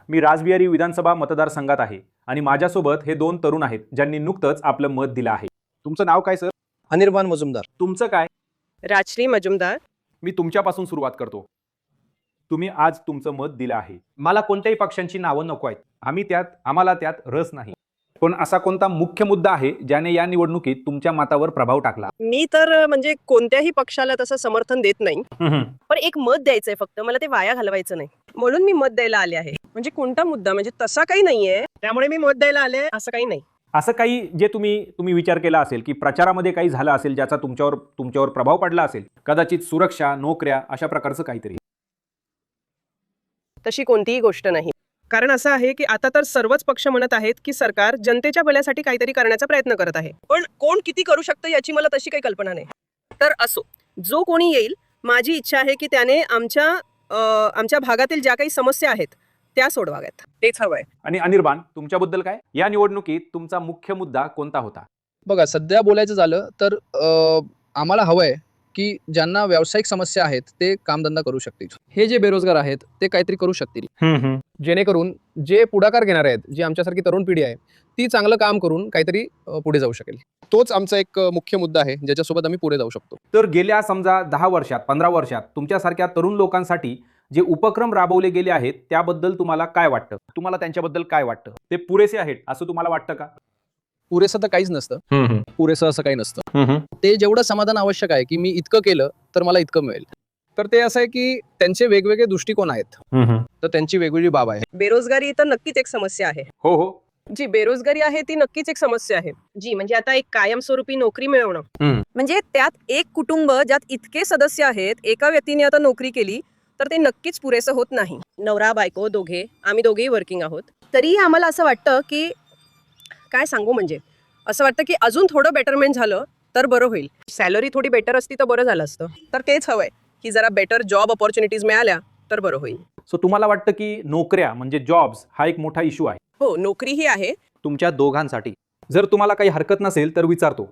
मी राजबिहारी विधानसभा मतदारसंघात आहे आणि माझ्यासोबत हे दोन तरुण आहेत ज्यांनी नुकतंच आपलं मत दिलं आहे. तुमचं नाव काय सर? अनिर्बान मजुमदार. तुमचं काय? राजश्री मजुमदार. मी तुमच्यापासून सुरुवात करतो. तुम्ही आज तुमचं मत दिलं आहे. मला कोणत्याही पक्षांची नावं नको आहेत. आम्हाला त्यात रस नाही. पण असा कोणता मुख्य मुद्दा आहे ज्याने या निवडणुकीत तुमच्या मतावर प्रभाव टाकला? मी तर म्हणजे कोणत्याही पक्षाला तसं समर्थन देत नाही, पण एक मत द्यायचंय फक्त, मला ते वाया घालवायचं नाही, म्हणून मी मत द्यायला आले आहे. म्हणजे कोणता मुद्दा म्हणजे तसा काही नाहीये, त्यामुळे मी मत द्यायला आले असं काही नाही. असं काही जे तुम्ही विचार केला असेल की प्रचारामध्ये काही झालं असेल ज्याचा तुमच्यावर प्रभाव पडला असेल, कदाचित सुरक्षा, नोकऱ्या, अशा प्रकारचं काहीतरी? तशी कोणतीही गोष्ट नाही. कारण असं आहे की आता तर सर्वच पक्ष म्हणत आहेत की सरकार जनतेच्या भल्यासाठी काहीतरी करण्याचा प्रयत्न करत आहे, पण कोण किती करू शकतं याची मला तशी काही कल्पना नाही. तर असो, जो कोणी येईल, माझी इच्छा आहे की त्याने आमच्या भागातील ज्या काही समस्या आहेत त्या सोडवाव्यात, तेच हवंय. आणि अनिर्बान, तुमच्याबद्दल काय? या निवडणुकीत तुमचा मुख्य मुद्दा कोणता होता? बघा, सध्या बोलायचं झालं तर आम्हाला हवंय की ज्यांना व्यावसायिक समस्या आहेत ते कामधंदा करू शकतील. हे जे बेरोजगार आहेत ते काहीतरी करू शकतील, जेणेकरून जे पुढाकार घेणार आहेत, जी आमच्यासारखी तरुण पिढी आहे, ती चांगलं काम करून काहीतरी पुढे जाऊ शकेल. तोच आमचा एक मुख्य मुद्दा आहे ज्याच्यासोबत आम्ही पुढे जाऊ शकतो. तर गेल्या समजा 10 वर्षात, 15 वर्षात तुमच्यासारख्या तरुण लोकांसाठी जे उपक्रम राबवले गेले आहेत त्याबद्दल तुम्हाला काय वाटतं? तुम्हाला त्यांच्याबद्दल काय वाटतं? ते पुरेसे आहेत असं तुम्हाला वाटतं का? पुरेसं तर काहीच नसतं. पुरेसं असं काही नसतं. ते जेवढं समाधान आवश्यक आहे की मी इतकं केलं तर मला इतकं मिळेल. तर ते असं आहे की त्यांचे वेगवेगळे दृष्टिकोन आहेत, तर त्यांची वेगवेगळी बाब आहे. बेरोजगारी तर नक्कीच एक समस्या आहे. हो, जी बेरोजगारी आहे ती नक्कीच एक समस्या आहे. जी म्हणजे आता एक कायमस्वरूपी नोकरी मिळवणं, म्हणजे त्यात एक कुटुंब ज्यात इतके सदस्य आहेत, एका व्यक्तीने आता नोकरी केली तर ते नक्कीच पुरेसं होत नाही. नवरा बायको दोघे, आम्ही दोघेही वर्किंग आहोत, तरीही आम्हाला असं वाटतं की काय सांगू, म्हणजे असं वाटतं की अजून थोडं बेटरमेंट झालं तर बरं होईल. सॅलरी थोडी बेटर असती तर बरं झालं असतं. तर तेच हवंय की जरा बेटर जॉब ऑपॉर्च्युनिटीज मिळाल्या तर बरं होईल. सो तुम्हाला वाटतं की नोकऱ्या म्हणजे जॉब्स हा एक मोठा इश्यू आहे? हो, नोकरीही आहे. तुमच्या दोघांसाठी. जर तुम्हाला काही हरकत नसेल तर विचारतो,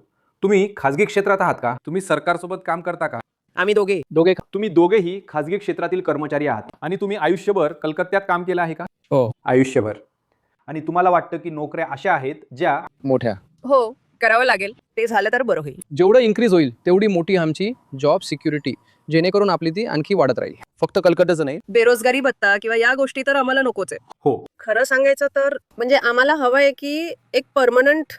तुम्ही खाजगी क्षेत्रात आहात का? तुम्ही सरकारसोबत काम करता का? आम्ही दोघे. तुम्ही दोघेही खाजगी क्षेत्रातील कर्मचारी आहात आणि तुम्ही आयुष्यभर कलकत्त्यात काम केलं आहे का? हो, आयुष्यभर. आणि तुम्हाला वाटतं की नोकऱ्या अशा आहेत ज्या मोठ्या. हो, करावं लागेल. ते झालं तर बरं होईल. जेवढं इन्क्रीज होईल तेवढी मोठी आमची जॉब सिक्युरिटी, जेणेकरून आपली ती आणखी वाढत राहील. फक्त कलकत्ताच नाही. बेरोजगारी भत्ता किंवा या गोष्टी तर आम्हाला नकोच आहे. हो, खरं सांगायचं तर म्हणजे आम्हाला हवंय की एक परमनंट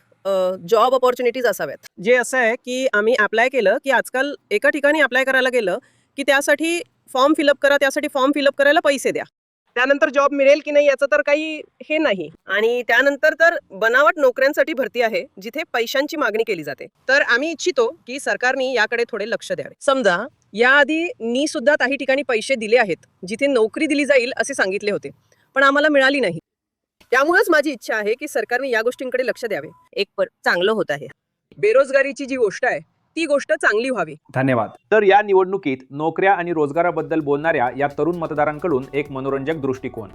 जॉब ऑपॉर्च्युनिटीज असाव्यात. जे असं आहे की आम्ही अप्लाय केलं की आजकाल एका ठिकाणी अप्लाय करायला गेलं की त्यासाठी फॉर्म फिलअप करा, त्यासाठी फॉर्म फिलअप करायला पैसे द्या, त्यानंतर जॉब मिळेल की नाही याचं तर काही हे नाही. आणि त्यानंतर तर बनावट नोकऱ्यांसाठी भरती आहे जिथे पैशांची मागणी केली जाते. तर आम्ही इच्छितो की सरकारने याकडे थोडे लक्ष द्यावे. समजा याआधी मी सुद्धा काही ठिकाणी पैसे दिले आहेत जिथे नोकरी दिली जाईल असे सांगितले होते, पण आम्हाला मिळाली नाही. त्यामुळेच माझी इच्छा आहे की सरकारने या गोष्टींकडे लक्ष द्यावे. एक चांगलं होत आहे. बेरोजगारीची जी गोष्ट आहे ती गोष्ट चांगली व्हावी. धन्यवाद. तर या निवडणुकीत नोकऱ्या आणि रोजगाराबद्दल बोलणाऱ्या या तरुण मतदारांकडून एक मनोरंजक दृष्टिकोन.